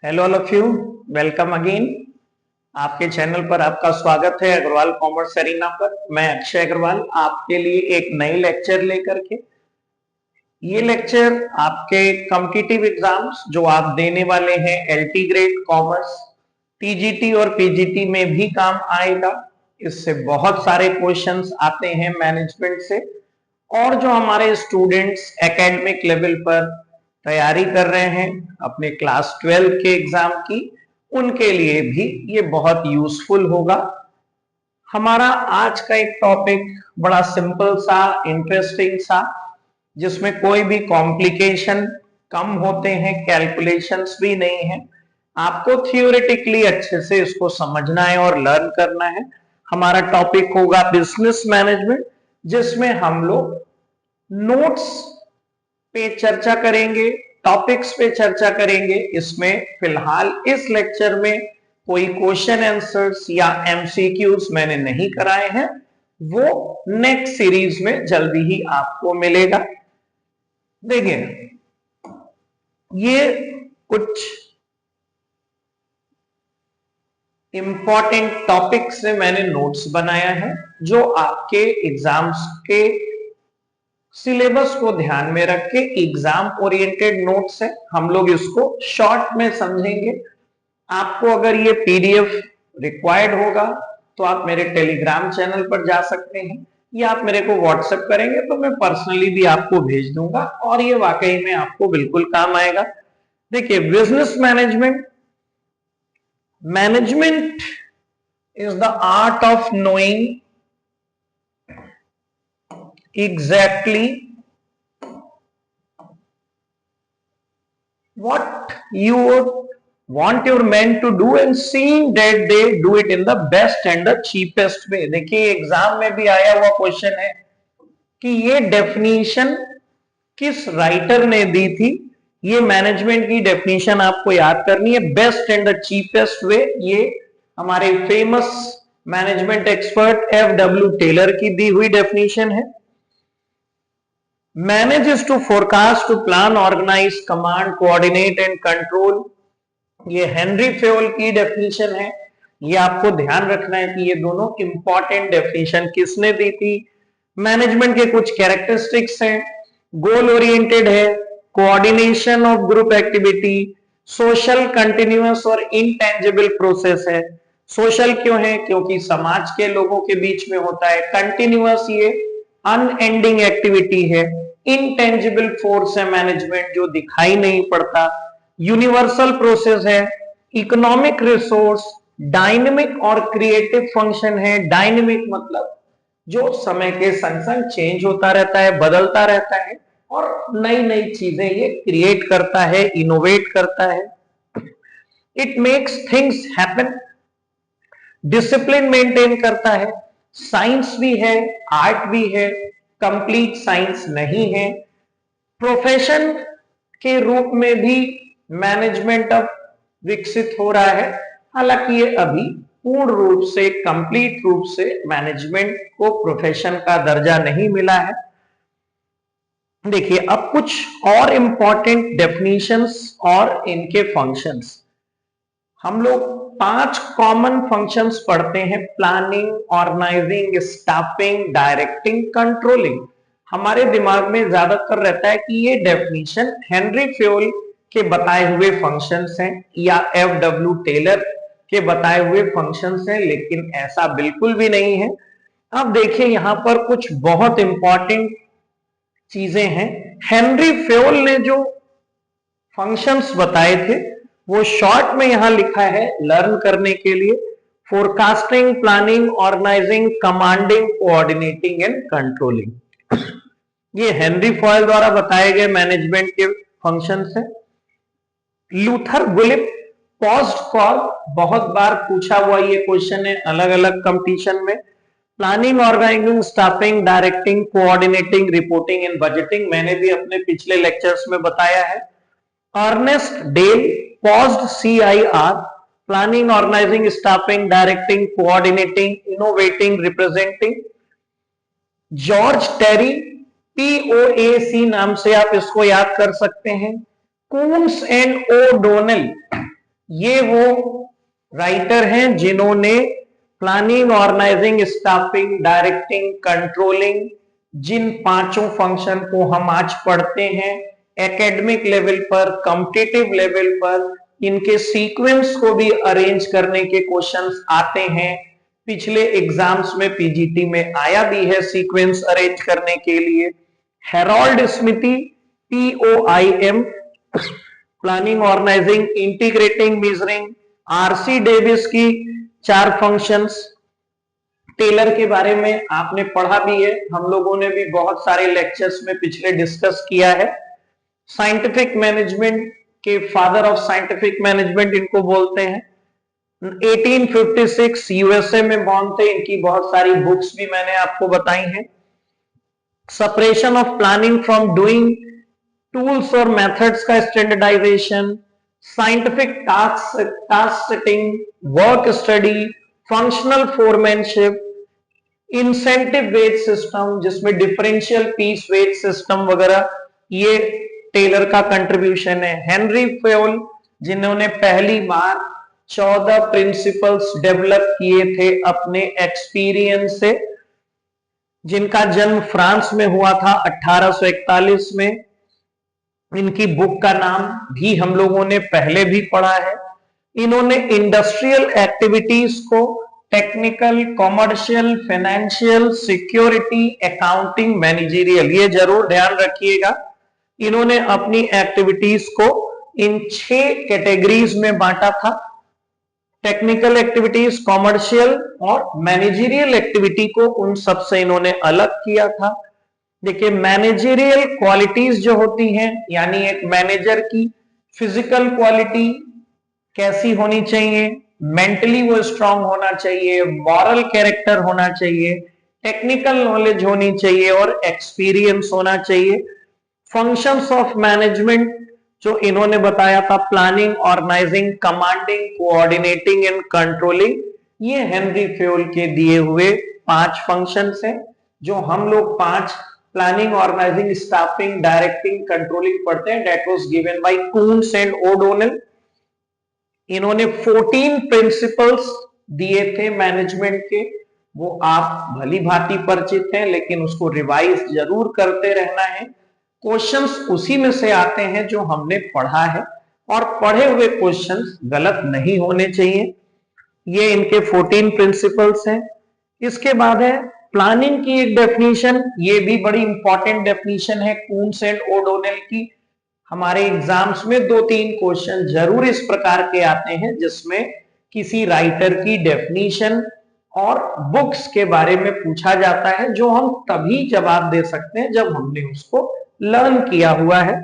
Hello all of you, welcome again. आपके channel पर आपका स्वागत है अग्रवाल कॉमर्स एरिना पर। मैं अक्षय अग्रवाल आपके लिए एक नई लेक्चर लेकर के। ये लेक्चर आपके कॉम्पिटिटिव एग्जाम्स जो आप देने वाले हैं एलटी ग्रेड कॉमर्स, टीजीटी और पीजीटी में भी काम आएगा। इससे बहुत सारे क्वेश्चंस आते हैं मैनेजमेंट से, और जो हमारे स्टूडेंट्स एकेडमिक लेवल पर तैयारी कर रहे हैं अपने क्लास 12 के एग्जाम की, उनके लिए भी ये बहुत यूजफुल होगा। हमारा आज का एक टॉपिक बड़ा सिंपल सा, इंटरेस्टिंग सा, जिसमें कोई भी कॉम्प्लिकेशन कम होते हैं, कैलकुलेशंस भी नहीं है। आपको थियोरेटिकली अच्छे से इसको समझना है और लर्न करना है। हमारा टॉपिक होगा बिजनेस मैनेजमेंट, जिसमें हम लोग नोट्स पे चर्चा करेंगे, टॉपिक्स पे चर्चा करेंगे। इसमें फिलहाल इस लेक्चर में कोई क्वेश्चन आंसर्स या एमसीक्यूज मैंने नहीं कराए हैं, वो नेक्स्ट सीरीज में जल्दी ही आपको मिलेगा। देखिए, ये कुछ इंपॉर्टेंट टॉपिक से मैंने नोट्स बनाया है जो आपके एग्जाम्स के सिलेबस को ध्यान में रख के एग्जाम ओरिएंटेड नोट्स है। हम लोग इसको शॉर्ट में समझेंगे। आपको अगर ये पीडीएफ रिक्वायर्ड होगा तो आप मेरे टेलीग्राम चैनल पर जा सकते हैं, या आप मेरे को व्हाट्सएप करेंगे तो मैं पर्सनली भी आपको भेज दूंगा, और ये वाकई में आपको बिल्कुल काम आएगा। देखिए, business management is the art of knowing exactly what you want your men to do and seeing that they do it in the best and the cheapest way। देखिए, एग्जाम में भी आया हुआ क्वेश्चन है कि ये डेफिनेशन किस writer ने दी थी। ये मैनेजमेंट की डेफिनेशन आपको याद करनी है, best and the cheapest way. ये हमारे famous management expert F W. Taylor की दी हुई डेफिनेशन है। Manage is to forecast, to plan, organise, command, coordinate and control. ये हेनरी फेयोल की डेफिनेशन है। ये आपको ध्यान रखना है कि ये दोनों इंपॉर्टेंट डेफिनेशन किसने दी थी। मैनेजमेंट के कुछ कैरेक्टरिस्टिक्स हैं, गोल ओरिएंटेड है, coordination of group activity, social, continuous और इंटेंजिबल प्रोसेस है। सोशल क्यों है? क्योंकि समाज के लोगों के बीच में होता है। कंटिन्यूअस, ये अनएंडिंग एक्टिविटी है। इंटेंजिबल फोर्स है मैनेजमेंट, जो दिखाई नहीं पड़ता। यूनिवर्सल प्रोसेस है। इकोनॉमिक रिसोर्स, डायनेमिक और क्रिएटिव फंक्शन है। डायनेमिक मतलब जो समय के संग संग चेंज होता रहता है, बदलता रहता है, और नई नई चीजें ये क्रिएट करता है, इनोवेट करता है। It makes things happen, discipline maintain करता है। साइंस भी है, आर्ट भी है, कंप्लीट साइंस नहीं है। प्रोफेशन के रूप में भी मैनेजमेंट अब विकसित हो रहा है, हालांकि ये अभी पूर्ण रूप से, कंप्लीट रूप से मैनेजमेंट को प्रोफेशन का दर्जा नहीं मिला है। देखिए, अब कुछ और इंपॉर्टेंट डेफिनेशंस और इनके फंक्शंस। हम लोग 5 कॉमन फंक्शंस पढ़ते हैं: planning, organising, staffing, directing, controlling. हमारे दिमाग में ज्यादातर रहता है कि ये डेफिनेशन हेनरी फेयोल के बताए हुए फंक्शंस हैं या एफ.डब्ल्यू. टेलर के बताए हुए फंक्शंस हैं, लेकिन ऐसा बिल्कुल भी नहीं है। अब देखिए, यहां पर कुछ बहुत इंपॉर्टेंट चीजें हैं। हेनरी फेयोल ने जो फंक्शंस बताए थे वो शॉर्ट में यहां लिखा है लर्न करने के लिए: forecasting, planning, organising, commanding, coordinating and controlling. ये हेनरी फेयोल द्वारा बताए गए मैनेजमेंट के फंक्शंस हैं। लूथर गुलिप, पॉज्ड कॉल, बहुत बार पूछा हुआ ये क्वेश्चन है अलग अलग कंपटीशन में। Planning, organising, staffing, directing, coordinating, reporting and budgeting, मैंने भी अपने पिछले लेक्चर्स में बताया है। अर्नेस्ट डेल, पॉज्ड CIR, planning, organising, staffing, directing, coordinating, innovating, representing. George Terry, POAC नाम से आप इसको याद कर सकते हैं। कून्स एंड ओडोनेल, ये वो राइटर हैं जिन्होंने planning, organising, staffing, directing, controlling, जिन पांचों फंक्शन को हम आज पढ़ते हैं एकेडमिक लेवल पर, कॉम्पिटिटिव लेवल पर, इनके सीक्वेंस को भी अरेंज करने के क्वेश्चंस आते हैं। पिछले एग्जाम्स में पीजीटी में आया भी है सीक्वेंस अरेंज करने के लिए। Harold Smiddy, POIM, planning, organising, integrating, measuring, RC Davis की 4 फंक्शंस। टेलर के बारे में आपने पढ़ा भी है, हम लोगों ने भी बहुत सारे लेक्चर्स में पिछले डिस्कस किया है। साइंटिफिक मैनेजमेंट के फादर ऑफ साइंटिफिक मैनेजमेंट इनको बोलते हैं। 1856 यूएसए में बॉर्न थे, इनकी बहुत सारी बुक्स भी मैंने आपको बताई हैं। Separation of planning from doing, tools और मेथड्स का standardisation, scientific task setting, work study, functional foremanship, incentive wage system जिसमें डिफरेंशियल पीस वेज सिस्टम वगैरह, ये टेलर का कंट्रीब्यूशन है। हेनरी फ्योल जिन्होंने पहली बार 14 प्रिंसिपल्स डेवलप किए थे अपने एक्सपीरियंस से, जिनका जन्म फ्रांस में हुआ था 1841 में। इनकी बुक का नाम भी हम लोगों ने पहले भी पढ़ा है। इन्होंने इंडस्ट्रियल एक्टिविटीज को technical, commercial, financial, security, accounting, managerial, ये जरूर ध्यान रखिएगा। इन्होंने अपनी एक्टिविटीज को इन 6 कैटेगरीज में बांटा था। टेक्निकल एक्टिविटीज, कॉमर्शियल और मैनेजरियल एक्टिविटी को उन सब से इन्होंने अलग किया था। देखिए, मैनेजरियल क्वालिटीज जो होती हैं, यानी एक मैनेजर की फिजिकल क्वालिटी कैसी होनी चाहिए, मेंटली वो स्ट्रांग होना चाहिए, मॉरल कैरेक्टर होना चाहिए, टेक्निकल नॉलेज होनी चाहिए और एक्सपीरियंस होना चाहिए। फंक्शंस ऑफ मैनेजमेंट जो इन्होंने बताया था, planning, organising, commanding, coordinating and controlling, ये हेनरी फ्योल के दिए हुए 5 फंक्शंस हैं जो हम लोग 5 planning, organising, staffing, directing, controlling पढ़ते हैं। That was given by Koontz and O'Donnell. इन्होंने 14 प्रिंसिपल्स दिए थे मैनेजमेंट के, वो आप भली भांति परिचित हैं, लेकिन उसको रिवाइज जरूर करते रहना है। क्वेश्चंस उसी में से आते हैं जो हमने पढ़ा है, और पढ़े हुए क्वेश्चंस गलत नहीं होने चाहिए। ये इनके 14 प्रिंसिपल्स हैं। इसके बाद है प्लानिंग की एक डेफिनेशन, ये भी बड़ी इंपॉर्टेंट डेफिनेशन है कून्स एंड ओडोनेल की। हमारे एग्जाम्स में 2-3 क्वेश्चन जरूर इस प्रकार के आते हैं जिसमें किसी राइटर की डेफिनेशन और बुक्स के बारे में पूछा जाता है, जो हम तभी जवाब दे सकते हैं जब हमने उसको लर्न किया हुआ है।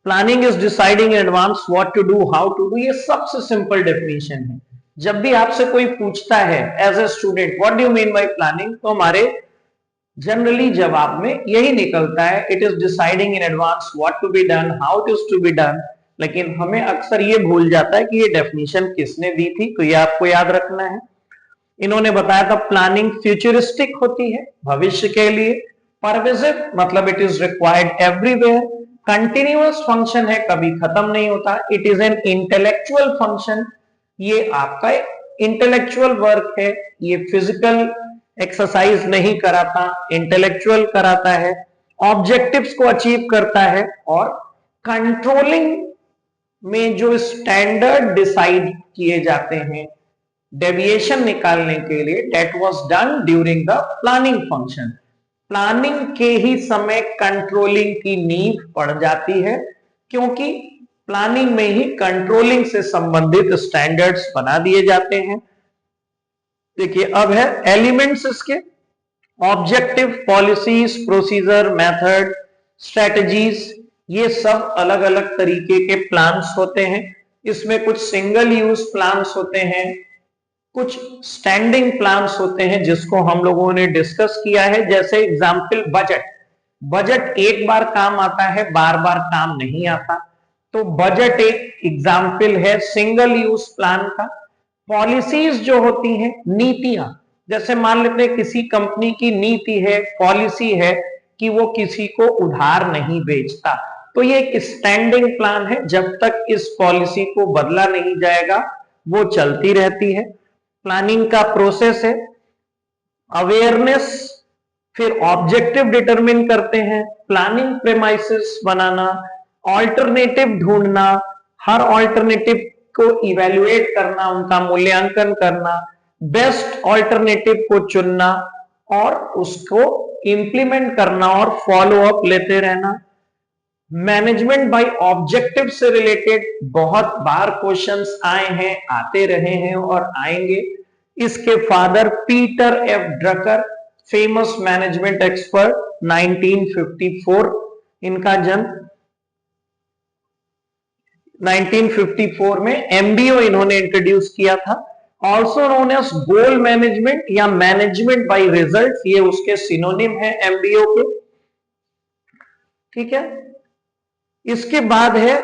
Planning is deciding in advance what to do, how to do, ये सबसे सिंपल डेफिनेशन है। जब भी आपसे कोई पूछता है as a student what do you mean by planning, तो हमारे जनरली जवाब में यही निकलता है, it is deciding in advance what to be done, how it is to be done. लेकिन हमें अक्सर ये भूल जाता है कि ये डेफिनेशन किसने दी थी, तो ये आपको याद रखना है। इन्होंने बताया था प्लानिंग फ्यूचरिस्टिक होती है, भविष्य के लिए। परवेसिव मतलब it is required everywhere. Continuous function है, कभी खत्म नहीं होता। It is an intellectual function, ये आपका इंटेलेक्चुअल वर्क है, ये फिजिकल एक्सरसाइज नहीं कराता, इंटेलेक्चुअल कराता है, ऑब्जेक्टिव्स को अचीव करता है, और कंट्रोलिंग में जो स्टैंडर्ड डिसाइड किए जाते हैं डेविएशन निकालने के लिए, that was done during the planning function. Planning के ही समय कंट्रोलिंग की नींव पड़ जाती है, क्योंकि प्लानिंग में ही कंट्रोलिंग से संबंधित स्टैंडर्ड्स बना दिए जाते हैं। देखिए, अब है एलिमेंट्स इसके, objective, policies, procedure, method, strategies, ये सब अलग अलग तरीके के प्लान्स होते हैं। इसमें कुछ सिंगल यूज प्लान्स होते हैं, कुछ स्टैंडिंग प्लान्स होते हैं जिसको हम लोगों ने डिस्कस किया है। जैसे एग्जाम्पल बजट, बजट एक बार काम आता है, बार बार काम नहीं आता, तो बजट एक एग्जाम्पल है सिंगल यूज प्लान का। पॉलिसीज जो होती हैं, नीतियां, जैसे मान लेते हैं किसी कंपनी की नीति है, पॉलिसी है कि वो किसी को उधार नहीं बेचता, तो ये एक स्टैंडिंग प्लान है, जब तक इस पॉलिसी को बदला नहीं जाएगा वो चलती रहती है। प्लानिंग का प्रोसेस है अवेयरनेस, फिर ऑब्जेक्टिव डिटरमिन करते हैं, प्लानिंग प्रेमाइसिस बनाना, ऑल्टरनेटिव ढूंढना, हर ऑल्टरनेटिव को इवेल्युएट करना, उनका मूल्यांकन करना, बेस्ट ऑल्टरनेटिव को चुनना और उसको इंप्लीमेंट करना और फॉलो अप लेते रहना। मैनेजमेंट बाय ऑब्जेक्टिव से रिलेटेड बहुत बार क्वेश्चंस आए हैं, आते रहे हैं और आएंगे। इसके father Peter F Drucker, famous management expert, 1954 इनका जन्म। 1954 में एमबीओ इन्होंने इंट्रोड्यूस किया था, ऑल्सो नोन एज गोल मैनेजमेंट या मैनेजमेंट बाय रिजल्ट, ये उसके सिनोनिम है एमबीओ के। ठीक है, इसके बाद है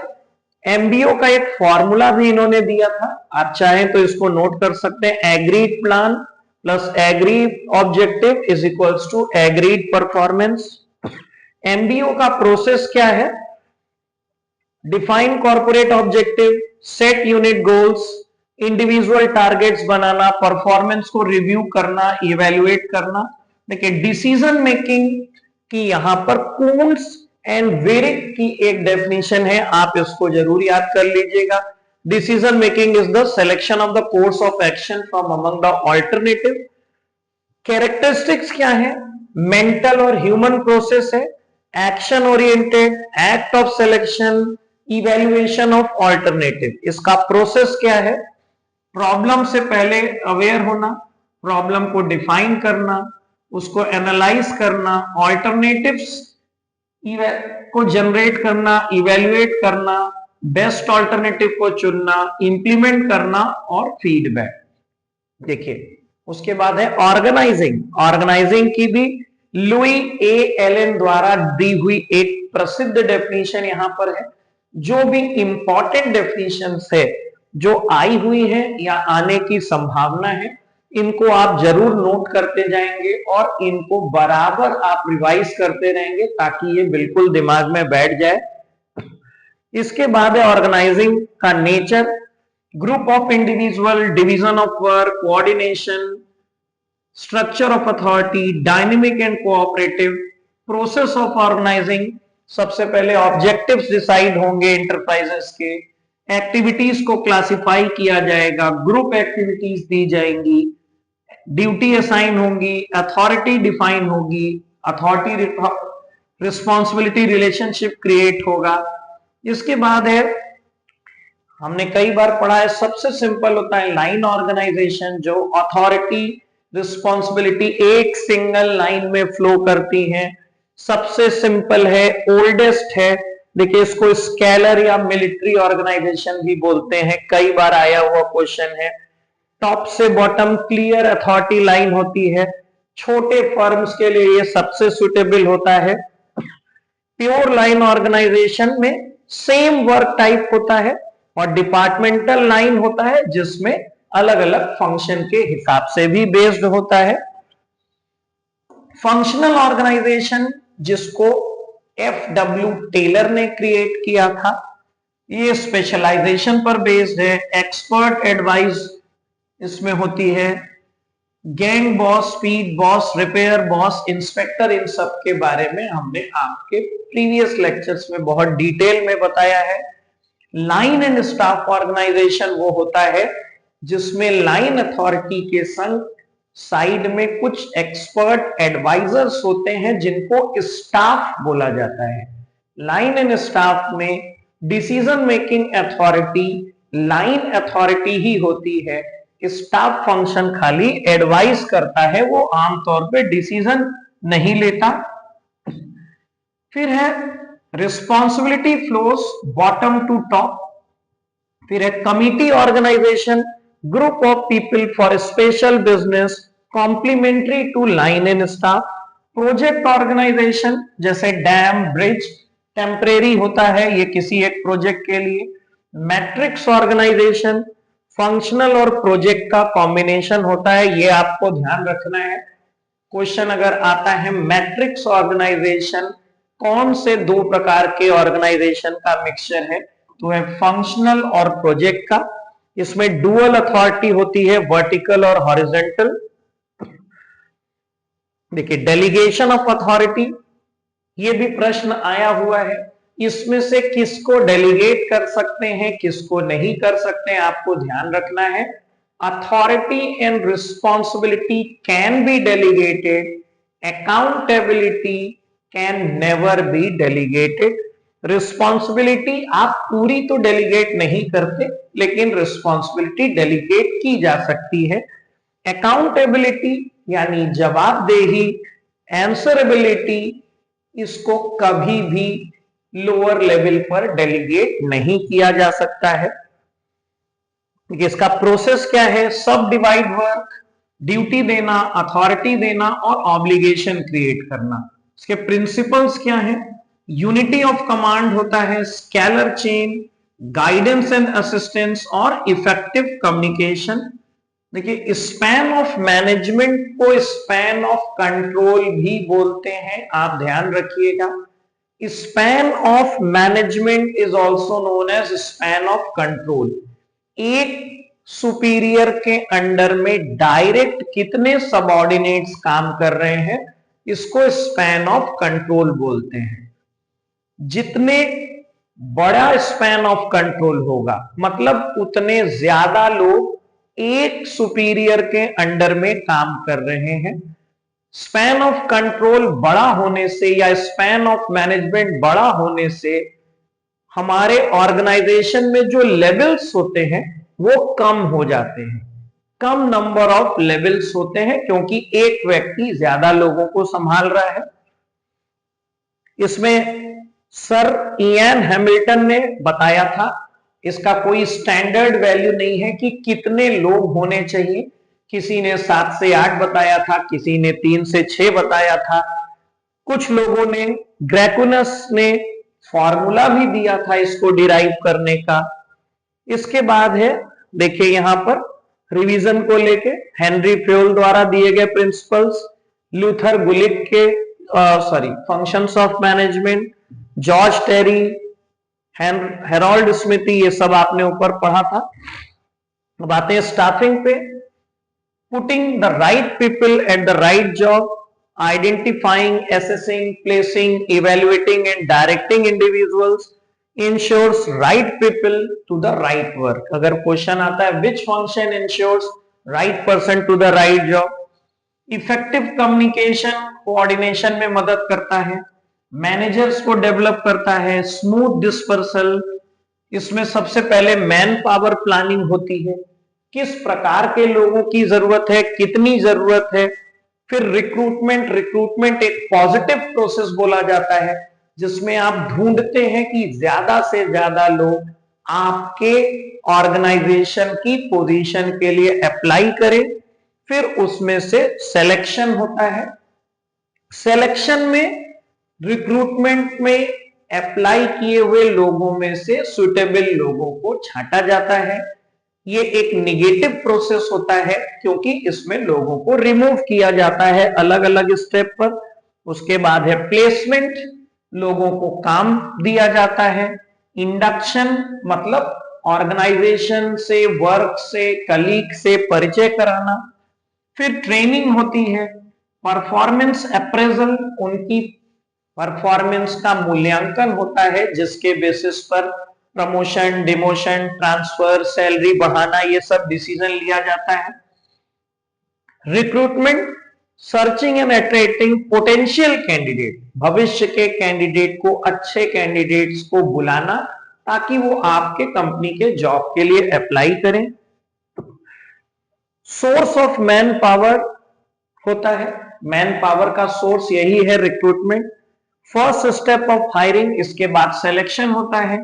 एमबीओ का एक फॉर्मूला भी इन्होंने दिया था, आप चाहें तो इसको नोट कर सकते हैं, agreed plan plus agreed objective is equals to agreed performance. MBO का प्रोसेस क्या है? Define corporate objective, set unit goals, individual targets बनाना, परफॉर्मेंस को रिव्यू करना, इवेल्युएट करना। देखिए डिसीजन मेकिंग की यहां पर कून्स एंड वेरिक की एक डेफिनेशन है, आप इसको जरूर याद कर लीजिएगा। Decision making is the selection of the course of action from among the alternative. Characteristics क्या है? मेंटल और ह्यूमन प्रोसेस है, action oriented, act of selection, evaluation of alternative. इसका प्रोसेस क्या है? प्रॉब्लम से पहले अवेयर होना, प्रॉब्लम को डिफाइन करना, उसको एनालाइज करना, ऑल्टरनेटिव्स को जनरेट करना, इवेल्युएट करना, बेस्ट ऑल्टरनेटिव को चुनना, इंप्लीमेंट करना और फीडबैक। देखिए उसके बाद है ऑर्गेनाइजिंग। ऑर्गेनाइजिंग की भी लुई ए एलन द्वारा दी हुई एक प्रसिद्ध डेफिनेशन यहां पर है। जो भी इंपॉर्टेंट डेफिनेशंस है जो आई हुई है या आने की संभावना है, इनको आप जरूर नोट करते जाएंगे और इनको बराबर आप रिवाइज करते रहेंगे ताकि ये बिल्कुल दिमाग में बैठ जाए। इसके बाद है ऑर्गेनाइजिंग का nature, group of individual, division of work, coordination, structure of authority, dynamic and cooperative. Process of organising, सबसे पहले ऑब्जेक्टिव्स डिसाइड होंगे एंटरप्राइजेस के, एक्टिविटीज को क्लासिफाई किया जाएगा, ग्रुप एक्टिविटीज दी जाएंगी, ड्यूटी असाइन होंगी, अथॉरिटी डिफाइन होगी, अथॉरिटी रिस्पॉन्सिबिलिटी रिलेशनशिप क्रिएट होगा। इसके बाद है, हमने कई बार पढ़ा है, सबसे सिंपल होता है लाइन ऑर्गेनाइजेशन, जो अथॉरिटी रिस्पॉन्सिबिलिटी एक सिंगल लाइन में फ्लो करती हैं। सबसे सिंपल है, ओल्डेस्ट है। देखिए इसको स्केलर या मिलिट्री ऑर्गेनाइजेशन भी बोलते हैं, कई बार आया हुआ क्वेश्चन है। टॉप से बॉटम क्लियर अथॉरिटी लाइन होती है, छोटे फर्म्स के लिए ये सबसे सुटेबल होता है। प्योर लाइन ऑर्गेनाइजेशन में सेम वर्क टाइप होता है और डिपार्टमेंटल लाइन होता है जिसमें अलग अलग फंक्शन के हिसाब से भी बेस्ड होता है। फंक्शनल ऑर्गेनाइजेशन जिसको एफ.डब्ल्यू. टेलर ने क्रिएट किया था, ये स्पेशलाइजेशन पर बेस्ड है, एक्सपर्ट एडवाइस इसमें होती है, gang boss, speed boss, repair boss, inspector, इन सब के बारे में हमने आपके प्रीवियस लेक्चर्स में बहुत डिटेल में बताया है। लाइन एंड स्टाफ ऑर्गेनाइजेशन वो होता है जिसमें लाइन अथॉरिटी के संग साइड में कुछ एक्सपर्ट एडवाइजर्स होते हैं जिनको स्टाफ बोला जाता है। लाइन एंड स्टाफ में decision making authority line authority ही होती है, स्टाफ फंक्शन खाली एडवाइस करता है, वो आमतौर पे डिसीजन नहीं लेता। फिर है responsibility flows bottom to top. फिर है committee organisation, group of people for special business complementary to line and staff. Project organisation जैसे डैम, ब्रिज, टेम्परेरी होता है, ये किसी एक प्रोजेक्ट के लिए। मैट्रिक्स ऑर्गेनाइजेशन फंक्शनल और प्रोजेक्ट का कॉम्बिनेशन होता है, ये आपको ध्यान रखना है। क्वेश्चन अगर आता है मैट्रिक्स ऑर्गेनाइजेशन कौन से दो प्रकार के ऑर्गेनाइजेशन का मिक्सचर है? तो है फंक्शनल और प्रोजेक्ट का। इसमें डुअल अथॉरिटी होती है, वर्टिकल और हॉरिजॉन्टल। देखिए डेलीगेशन ऑफ अथॉरिटी, ये भी प्रश्न आया हुआ है। इसमें से किसको डेलीगेट कर सकते हैं, किसको नहीं कर सकते हैं, आपको ध्यान रखना है। Authority and responsibility can be delegated, accountability can never be delegated. Responsibility आप पूरी तो डेलीगेट नहीं करते, लेकिन रिस्पॉन्सिबिलिटी डेलीगेट की जा सकती है। अकाउंटेबिलिटी यानी जवाबदेही, आंसरेबिलिटी, इसको कभी भी लोअर लेवल पर डेलीगेट नहीं किया जा सकता है। इसका प्रोसेस क्या है? सब डिवाइड वर्क, ड्यूटी देना, अथॉरिटी देना और ऑब्लिगेशन क्रिएट करना। इसके प्रिंसिपल्स क्या है? यूनिटी ऑफ कमांड होता है, scalar chain, guidance and assistance और इफेक्टिव कम्युनिकेशन। देखिए स्पैन ऑफ मैनेजमेंट को स्पैन ऑफ कंट्रोल भी बोलते हैं, आप ध्यान रखिएगा। Span of management is also known as span of control. एक सुपीरियर के अंडर में डायरेक्ट कितने सबऑर्डिनेट्स काम कर रहे हैं, इसको स्पैन ऑफ कंट्रोल बोलते हैं। जितने बड़ा स्पैन ऑफ कंट्रोल होगा, मतलब उतने ज्यादा लोग एक सुपीरियर के अंडर में काम कर रहे हैं। स्पैन ऑफ कंट्रोल बड़ा होने से या स्पैन ऑफ मैनेजमेंट बड़ा होने से हमारे ऑर्गेनाइजेशन में जो लेवल्स होते हैं वो कम हो जाते हैं, कम नंबर ऑफ लेवल्स होते हैं, क्योंकि एक व्यक्ति ज्यादा लोगों को संभाल रहा है। इसमें सर इयान हैमिल्टन ने बताया था, इसका कोई स्टैंडर्ड वैल्यू नहीं है कि कितने लोग होने चाहिए। किसी ने 7 से 8 बताया था, किसी ने 3 से 6 बताया था, कुछ लोगों ने, ग्रेकुनस ने फॉर्मूला भी दिया था इसको डिराइव करने का। इसके बाद है, देखिए यहां पर रिवीजन को लेके हेनरी फ्योल द्वारा दिए गए प्रिंसिपल्स, लूथर गुलिक के functions of management, George Terry, Harold Smith, ये सब आपने ऊपर पढ़ा था। अब आते हैं स्टाफिंग पे। Putting the right people at the right job, identifying, assessing, placing, evaluating and directing individuals ensures right people to the right work. अगर क्वेश्चन आता है which function ensures right person to the right job. Effective communication coordination में मदद करता है, managers को develop करता है, स्मूथ डिस्पर्सल, इसमें सबसे पहले मैन पावर प्लानिंग होती है, किस प्रकार के लोगों की जरूरत है, कितनी जरूरत है। फिर रिक्रूटमेंट एक पॉजिटिव प्रोसेस बोला जाता है, जिसमें आप ढूंढते हैं कि ज्यादा से ज्यादा लोग आपके ऑर्गेनाइजेशन की पोजीशन के लिए अप्लाई करें। फिर उसमें से सिलेक्शन होता है। सिलेक्शन में रिक्रूटमेंट में अप्लाई किए हुए लोगों में से सुटेबल लोगों को छांटा जाता है। ये एक निगेटिव प्रोसेस होता है, क्योंकि इसमें लोगों को रिमूव किया जाता है अलग अलग स्टेप पर। उसके बाद है प्लेसमेंट, लोगों को काम दिया जाता है। इंडक्शन मतलब ऑर्गेनाइजेशन से, वर्क से, कलीग से परिचय कराना। फिर ट्रेनिंग होती है, परफॉर्मेंस अप्रेजल, उनकी परफॉर्मेंस का मूल्यांकन होता है, जिसके बेसिस पर प्रमोशन, डिमोशन, ट्रांसफर, सैलरी बढ़ाना, ये सब डिसीजन लिया जाता है। Recruitment, searching and attracting potential candidate, भविष्य के कैंडिडेट को, अच्छे कैंडिडेट्स को बुलाना ताकि वो आपके कंपनी के जॉब के लिए अप्लाई करें। सोर्स ऑफ मैन पावर होता है, मैन पावर का सोर्स यही है recruitment. First step of hiring, इसके बाद सिलेक्शन होता है।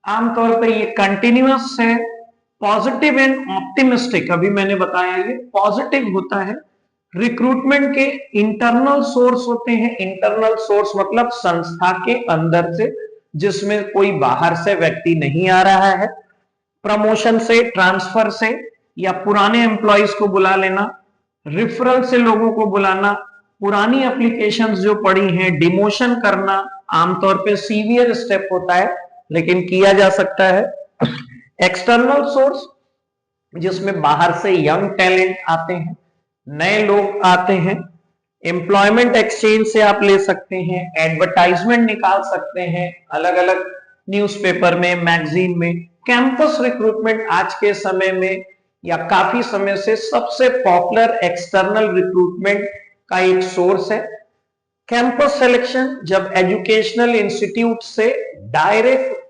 आमतौर पर ये कंटिन्यूअस है, पॉजिटिव एंड ऑप्टिमिस्टिक, अभी मैंने बताया ये पॉजिटिव होता है। रिक्रूटमेंट के इंटरनल सोर्स होते हैं, इंटरनल सोर्स मतलब संस्था के अंदर से, जिसमें कोई बाहर से व्यक्ति नहीं आ रहा है। प्रमोशन से, ट्रांसफर से, या पुराने एम्प्लॉयज को बुला लेना, रिफरल से लोगों को बुलाना, पुरानी एप्लीकेशंस जो पड़ी हैं डिमोशन करना, आमतौर पे सीवियर स्टेप होता है, लेकिन किया जा सकता है। एक्सटर्नल सोर्स, जिसमें बाहर से यंग टैलेंट आते हैं, नए लोग आते हैं। एम्प्लॉयमेंट एक्सचेंज से आप ले सकते हैं, एडवर्टाइजमेंट निकाल सकते हैं अलग अलग न्यूज़पेपर में, मैगजीन में। कैंपस रिक्रूटमेंट आज के समय में या काफी समय से सबसे पॉपुलर एक्सटर्नल रिक्रूटमेंट का एक सोर्स है। कैंपस सिलेक्शन, जब एजुकेशनल इंस्टीट्यूट से डायरेक्ट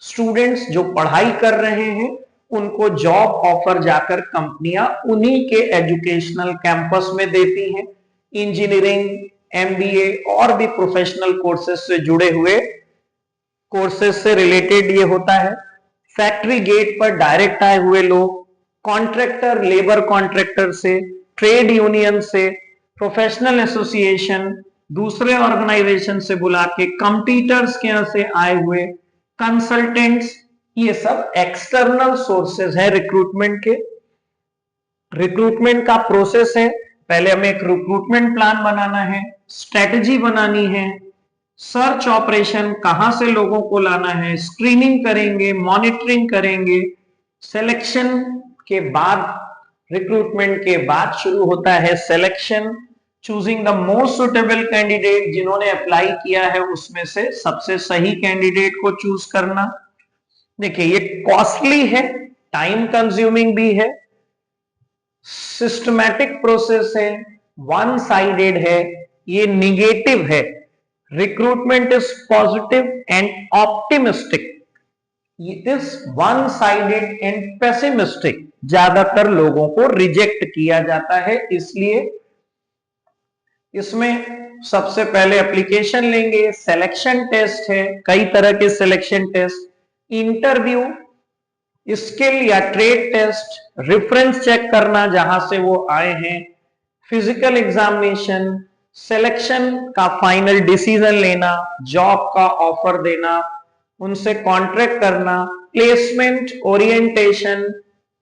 स्टूडेंट्स जो पढ़ाई कर रहे हैं उनको जॉब ऑफर जाकर कंपनियां उन्हीं के एजुकेशनल कैंपस में देती हैं। इंजीनियरिंग, एमबीए और भी प्रोफेशनल कोर्सेज से जुड़े हुए कोर्सेज से रिलेटेड ये होता है। फैक्ट्री गेट पर डायरेक्ट आए हुए लोग, कॉन्ट्रैक्टर, लेबर कॉन्ट्रैक्टर से, ट्रेड यूनियन से, प्रोफेशनल एसोसिएशन, दूसरे ऑर्गेनाइजेशन से बुला के, कंपटीटर्स के यहां से आए हुए, कंसल्टेंट्स, ये सब एक्सटर्नल सोर्सेज है रिक्रूटमेंट के। रिक्रूटमेंट का प्रोसेस है, पहले हमें एक रिक्रूटमेंट प्लान बनाना है, स्ट्रेटजी बनानी है, सर्च ऑपरेशन, कहां से लोगों को लाना है, स्क्रीनिंग करेंगे, मॉनिटरिंग करेंगे, सिलेक्शन के बाद, रिक्रूटमेंट के बाद शुरू होता है selection, choosing the most suitable candidate, जिन्होंने अप्लाई किया है उसमें से सबसे सही कैंडिडेट को चूज करना। देखिए ये कॉस्टली है, टाइम कंज्यूमिंग भी है, सिस्टमैटिक प्रोसेस है, वन साइडेड है, ये निगेटिव है। Recruitment is positive and optimistic, it is one sided and pessimistic, ज्यादातर लोगों को रिजेक्ट किया जाता है। इसलिए इसमें सबसे पहले एप्लीकेशन लेंगे, सिलेक्शन टेस्ट है, कई तरह के सिलेक्शन टेस्ट, इंटरव्यू, स्किल या ट्रेड टेस्ट, रेफरेंस चेक करना जहां से वो आए हैं, फिजिकल एग्जामिनेशन, सिलेक्शन का फाइनल डिसीजन लेना, जॉब का ऑफर देना, उनसे कॉन्ट्रैक्ट करना, प्लेसमेंट, ओरिएंटेशन,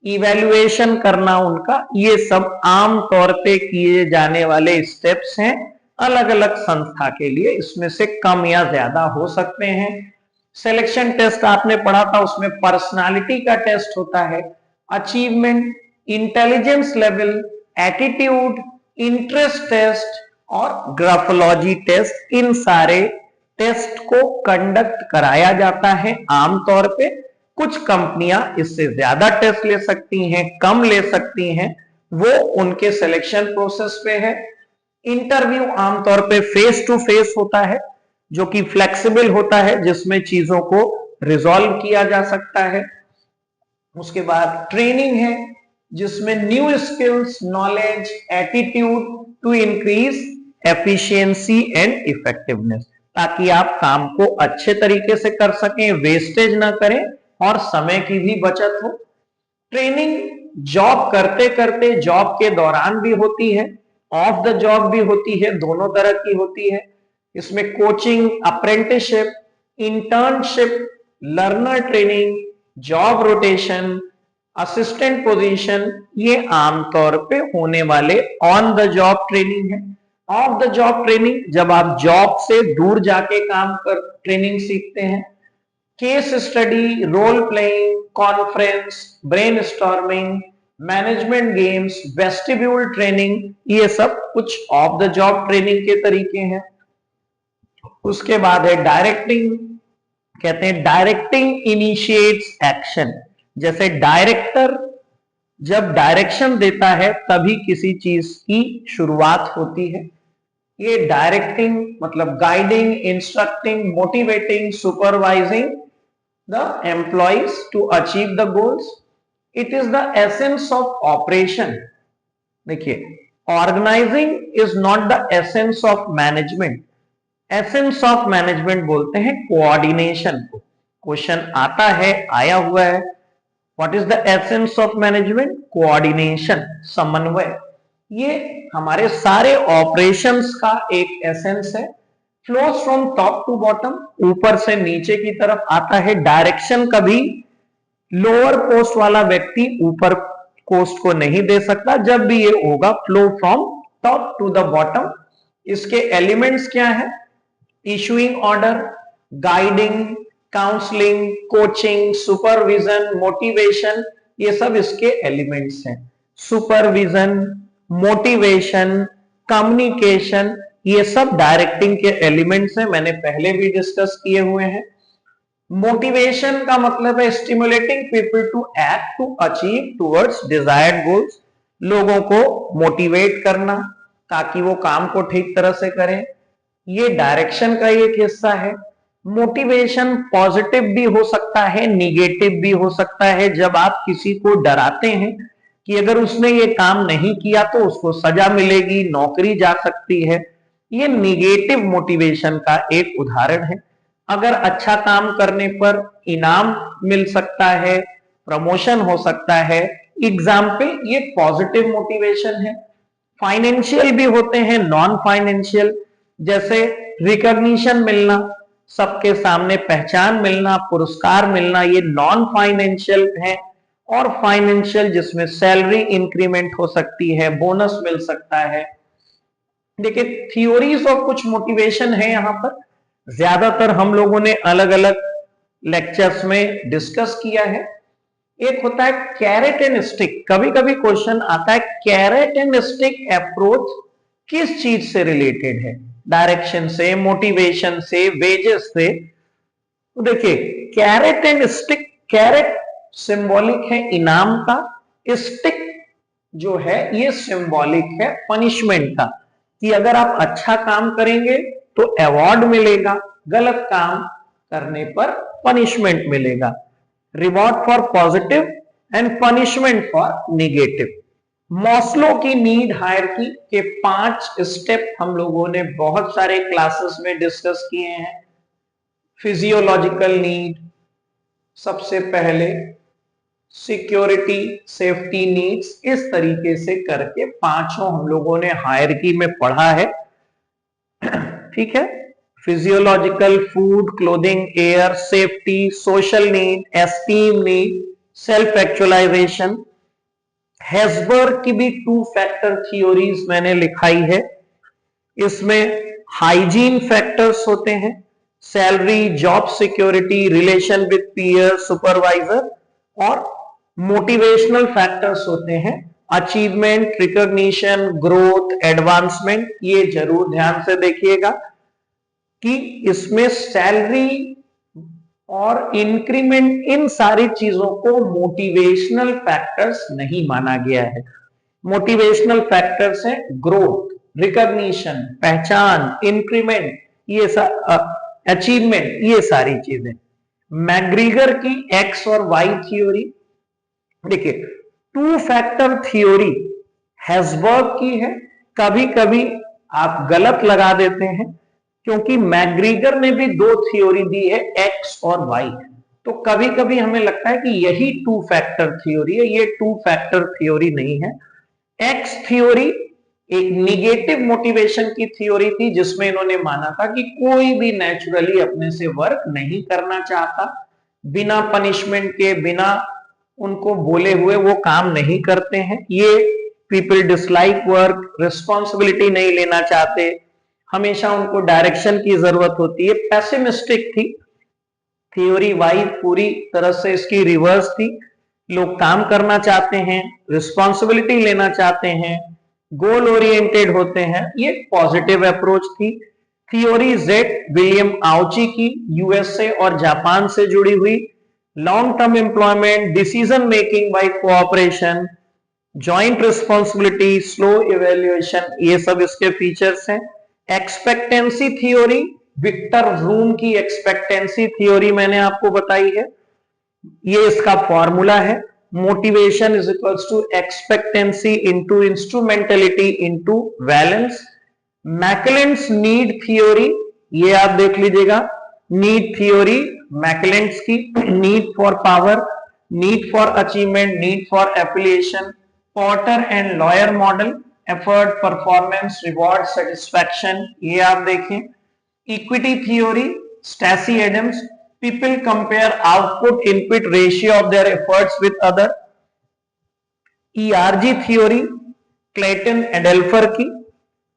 इवैल्यूएशन करना उनका, ये सब आम तौर पे किए जाने वाले स्टेप्स हैं अलग अलग संस्था के लिए। इसमें से कम या ज्यादा हो सकते हैं। सिलेक्शन टेस्ट आपने पढ़ा था, उसमें पर्सनालिटी का टेस्ट होता है, achievement, intelligence level, attitude, interest test और ग्राफोलॉजी टेस्ट। इन सारे टेस्ट को कंडक्ट कराया जाता है आमतौर पे। कुछ कंपनियां इससे ज्यादा टेस्ट ले सकती हैं, कम ले सकती हैं, वो उनके सिलेक्शन प्रोसेस पे है। इंटरव्यू आमतौर पे फेस टू फेस होता है, जो कि फ्लेक्सिबल होता है, जिसमें चीजों को रिजॉल्व किया जा सकता है। उसके बाद ट्रेनिंग है, जिसमें new skills, knowledge, attitude to increase efficiency and effectiveness, ताकि आप काम को अच्छे तरीके से कर सकें, वेस्टेज ना करें और समय की भी बचत हो। ट्रेनिंग जॉब करते करते, जॉब के दौरान भी होती है, ऑफ द जॉब भी होती है, दोनों तरह की होती है। इसमें coaching, apprenticeship, internship, learner training, job rotation, assistant position, ये आमतौर पे होने वाले ऑन द जॉब ट्रेनिंग है। ऑफ द जॉब ट्रेनिंग, जब आप जॉब से दूर जाके काम कर ट्रेनिंग सीखते हैं। Case study, role playing, conference, brainstorming, management games, vestibule training, ये सब कुछ ऑफ द जॉब ट्रेनिंग के तरीके हैं। उसके बाद है डायरेक्टिंग, कहते हैं डायरेक्टिंग इनिशिएट्स एक्शन, जैसे डायरेक्टर जब डायरेक्शन देता है तभी किसी चीज की शुरुआत होती है। ये डायरेक्टिंग मतलब guiding, instructing, motivating, supervising the employees to achieve the goals. It is the essence of operation. देखिए, organising is not the essence of management. Essence of management बोलते हैं कोऑर्डिनेशन को। क्वेश्चन आता है, आया हुआ है, what is the essence of management? Coordination, समन्वय। ये हमारे सारे ऑपरेशंस का एक एसेंस है। Flows from top to bottom, ऊपर से नीचे की तरफ आता है। डायरेक्शन कभी लोअर पोस्ट वाला व्यक्ति ऊपर पोस्ट को नहीं दे सकता, जब भी ये होगा flow from top to the bottom. इसके एलिमेंट्स क्या है? Issuing order, guiding, counselling, coaching, supervision, motivation, ये सब इसके एलिमेंट्स हैं। सुपरविजन, मोटिवेशन, कम्युनिकेशन, ये सब डायरेक्टिंग के एलिमेंट्स हैं, मैंने पहले भी डिस्कस किए हुए हैं। मोटिवेशन का मतलब है stimulating people to act to achieve towards desired goals, लोगों को मोटिवेट करना ताकि वो काम को ठीक तरह से करें, ये डायरेक्शन का एक हिस्सा है। मोटिवेशन पॉजिटिव भी हो सकता है, निगेटिव भी हो सकता है। जब आप किसी को डराते हैं कि अगर उसने ये काम नहीं किया तो उसको सजा मिलेगी, नौकरी जा सकती है, ये निगेटिव मोटिवेशन का एक उदाहरण है। अगर अच्छा काम करने पर इनाम मिल सकता है, प्रमोशन हो सकता है, एग्जाम्पल, ये पॉजिटिव मोटिवेशन है। फाइनेंशियल भी होते हैं, नॉन फाइनेंशियल, जैसे रिकॉग्निशन मिलना, सबके सामने पहचान मिलना, पुरस्कार मिलना, ये नॉन फाइनेंशियल है। और फाइनेंशियल जिसमें सैलरी इंक्रीमेंट हो सकती है, बोनस मिल सकता है। देखिए थियोरीज ऑफ कुछ मोटिवेशन है यहां पर, ज्यादातर हम लोगों ने अलग अलग लेक्चर्स में डिस्कस किया है। एक होता है कैरेट एंड स्टिक, कभी कभी क्वेश्चन आता है कैरेट एंड स्टिक अप्रोच किस चीज से रिलेटेड है, डायरेक्शन से, मोटिवेशन से, वेजेस से। तो देखिए carrot and stick, carrot symbolic है इनाम का, स्टिक जो है ये सिंबॉलिक है पनिशमेंट का, कि अगर आप अच्छा काम करेंगे तो अवार्ड मिलेगा, गलत काम करने पर पनिशमेंट मिलेगा। Reward for positive and punishment for negative. Maslow की नीड हायरार्की के 5 स्टेप हम लोगों ने बहुत सारे क्लासेस में डिस्कस किए हैं। फिजियोलॉजिकल नीड सबसे पहले, सिक्योरिटी सेफ्टी नीड्स, इस तरीके से करके पांचों हम लोगों ने हायरार्की में पढ़ा है। ठीक है, physiological, food, clothing, air, safety, social need, esteem need, self actualisation. Herzberg की भी 2 फैक्टर थियोरीज मैंने लिखाई है। इसमें हाइजीन फैक्टर्स होते हैं, salary, job security, relation with peer, supervisor, और मोटिवेशनल फैक्टर्स होते हैं, अचीवमेंट, रिकॉग्निशन, ग्रोथ, एडवांसमेंट। ये जरूर ध्यान से देखिएगा कि इसमें सैलरी और इंक्रीमेंट, इन सारी चीजों को मोटिवेशनल फैक्टर्स नहीं माना गया है। मोटिवेशनल फैक्टर्स हैं ग्रोथ, रिकॉग्निशन, पहचान, इंक्रीमेंट, ये अचीवमेंट, ये सारी चीजें। मैग्रीगर की एक्स और वाई थ्योरी, देखिए 2 फैक्टर थ्योरी हेस्बर्ग की है, कभी कभी आप गलत लगा देते हैं क्योंकि मैग्रीगर ने भी 2 थ्योरी दी है, एक्स और वाई, तो कभी कभी हमें लगता है कि यही 2 फैक्टर थ्योरी है, ये 2 फैक्टर थ्योरी नहीं है। एक्स थ्योरी एक निगेटिव मोटिवेशन की थ्योरी थी, जिसमें इन्होंने माना था कि कोई भी नेचुरली अपने से वर्क नहीं करना चाहता, बिना पनिशमेंट के, बिना उनको बोले हुए वो काम नहीं करते हैं। ये पीपल डिसलाइक वर्क, रिस्पॉन्सिबिलिटी नहीं लेना चाहते, हमेशा उनको डायरेक्शन की जरूरत होती है, पेसिमिस्टिक थी। थ्योरी वाई पूरी तरह से इसकी रिवर्स थी, लोग काम करना चाहते हैं, रिस्पॉन्सिबिलिटी लेना चाहते हैं, गोल ओरिएंटेड होते हैं, ये पॉजिटिव अप्रोच थी। थ्योरी जेड विलियम आउची की, यूएसए और जापान से जुड़ी हुई, long term employment, decision making by cooperation, joint responsibility, slow evaluation, ये सब इसके फीचर्स हैं। एक्सपेक्टेंसी थ्योरी, विक्टर रूम की एक्सपेक्टेंसी थ्योरी मैंने आपको बताई है, ये इसका फॉर्मूला है, motivation is equals to expectancy into instrumentality into valence. McClelland's need theory, ये आप देख लीजिएगा, नीड थ्योरी मैकलेंड्स की, need for power, need for achievement, need for affiliation. Porter and Lawler model, effort, performance, reward, satisfaction, ये आप देखें। Equity theory, Stacy Adams, people compare output input ratio of their efforts with other। ERG theory, Clayton Alderfer की,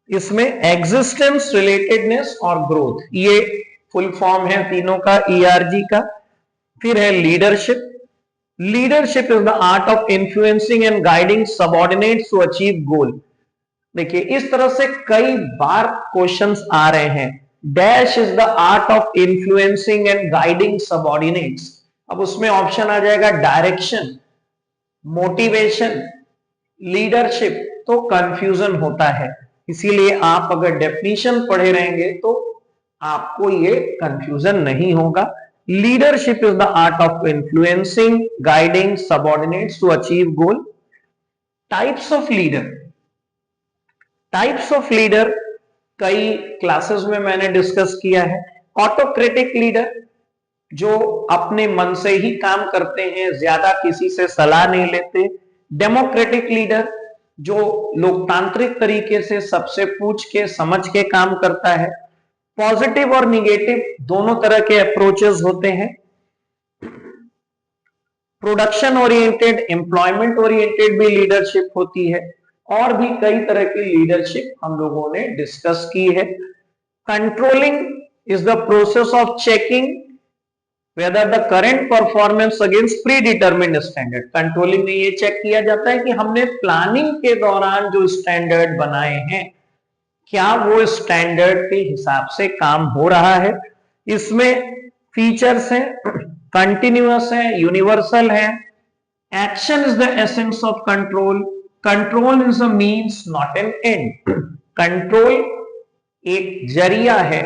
इसमें existence, relatedness और growth, ये full form है तीनों का ERG का। फिर है leadership. Leadership is the art of influencing and guiding subordinates to achieve goal. देखिए इस तरह से कई बार क्वेश्चंस आ रहे हैं। Dash is the art of influencing and guiding subordinates. अब उसमें ऑप्शन आ जाएगा डायरेक्शन, मोटिवेशन, लीडरशिप, तो कंफ्यूजन होता है। इसीलिए आप अगर डेफिनेशन पढ़े रहेंगे तो आपको ये कंफ्यूजन नहीं होगा। Leadership is the art of influencing, guiding subordinates to achieve goal. Types of leader. Types of leader कई क्लासेस में मैंने डिस्कस किया है। ऑटोक्रेटिक लीडर, जो अपने मन से ही काम करते हैं, ज्यादा किसी से सलाह नहीं लेते। डेमोक्रेटिक लीडर, जो लोकतांत्रिक तरीके से सबसे पूछ के समझ के काम करता है। पॉजिटिव और निगेटिव दोनों तरह के अप्रोचेस होते हैं। प्रोडक्शन ओरिएंटेड, एम्प्लॉयमेंट ओरिएंटेड भी लीडरशिप होती है, और भी कई तरह की लीडरशिप हम लोगों ने डिस्कस की है। Controlling is the process of checking whether the current performance against predetermined standard। Controlling में ये चेक किया जाता है कि हमने प्लानिंग के दौरान जो स्टैंडर्ड बनाए हैं, क्या वो स्टैंडर्ड के हिसाब से काम हो रहा है। इसमें फीचर्स हैं, कंटिन्यूअस है, यूनिवर्सल है। Action is the essence of control, control is a means not an and. Control एक जरिया है,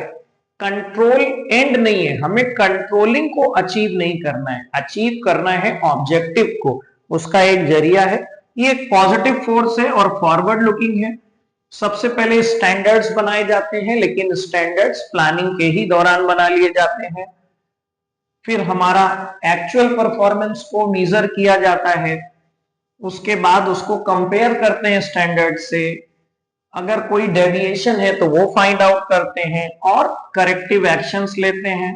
कंट्रोल एंड नहीं है। हमें कंट्रोलिंग को अचीव नहीं करना है, अचीव करना है ऑब्जेक्टिव को, उसका एक जरिया है। ये एक पॉजिटिव फोर्स है और फॉरवर्ड लुकिंग है। सबसे पहले स्टैंडर्ड्स बनाए जाते हैं, लेकिन स्टैंडर्ड्स प्लानिंग के ही दौरान बना लिए जाते हैं। फिर हमारा एक्चुअल परफॉर्मेंस को मेजर किया जाता है, उसके बाद उसको कंपेयर करते हैं स्टैंडर्ड से। अगर कोई डेविएशन है तो वो फाइंड आउट करते हैं और करेक्टिव एक्शंस लेते हैं।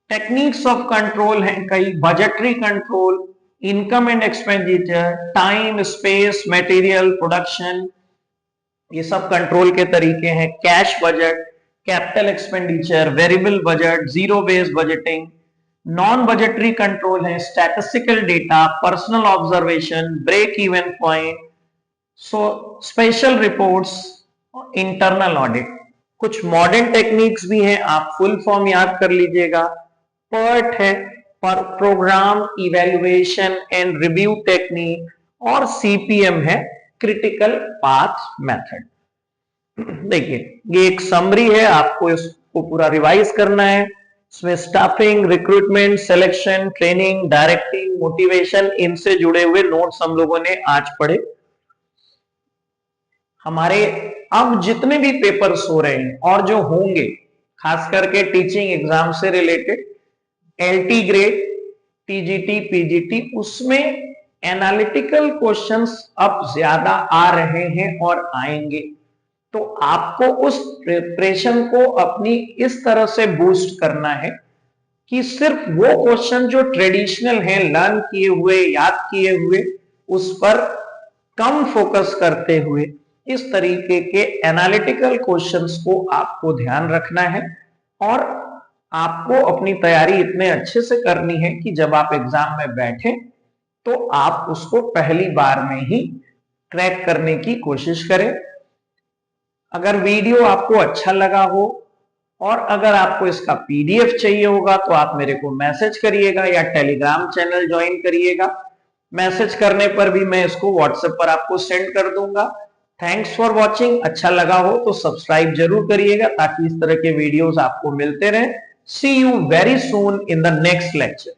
टेक्निक्स ऑफ कंट्रोल हैं कई, budgetary control, income and expenditure, time, space, material, production, ये सब कंट्रोल के तरीके हैं। Cash budget, capital expenditure, variable budget, zero based budgeting. Non budgetary control है statistical data, personal observation, break even point, special reports, internal audit. कुछ modern techniques भी हैं, आप फुल फॉर्म याद कर लीजिएगा। PERT है, पर programme evaluation and review technique, और CPM है, क्रिटिकल पाथ मेथड। देखिए ये एक समरी है, आपको इसको पूरा रिवाइज करना है। इसमें staffing, recruitment, selection, training, directing, motivation, इनसे जुड़े हुए नोट्स हम लोगों ने आज पढ़े। हमारे अब जितने भी पेपर्स हो रहे हैं और जो होंगे, खास करके टीचिंग एग्जाम से related, LT grade, TGT, PGT, उसमें एनालिटिकल क्वेश्चंस अब ज्यादा आ रहे हैं और आएंगे। तो आपको उस प्रिपरेशन को अपनी इस तरह से बूस्ट करना है कि सिर्फ वो क्वेश्चन जो ट्रेडिशनल हैं, लर्न किए हुए, याद किए हुए, उस पर कम फोकस करते हुए इस तरीके के एनालिटिकल क्वेश्चंस को आपको ध्यान रखना है। और आपको अपनी तैयारी इतने अच्छे से करनी है कि जब आप एग्जाम में बैठे तो आप उसको पहली बार में ही क्रैक करने की कोशिश करें। अगर वीडियो आपको अच्छा लगा हो और अगर आपको इसका PDF चाहिए होगा तो आप मेरे को मैसेज करिएगा या टेलीग्राम चैनल ज्वाइन करिएगा। मैसेज करने पर भी मैं इसको WhatsApp पर आपको सेंड कर दूंगा। Thanks for watching. अच्छा लगा हो तो सब्सक्राइब जरूर करिएगा ताकि इस तरह के वीडियोस आपको मिलते रहें। See you very soon in the next lecture.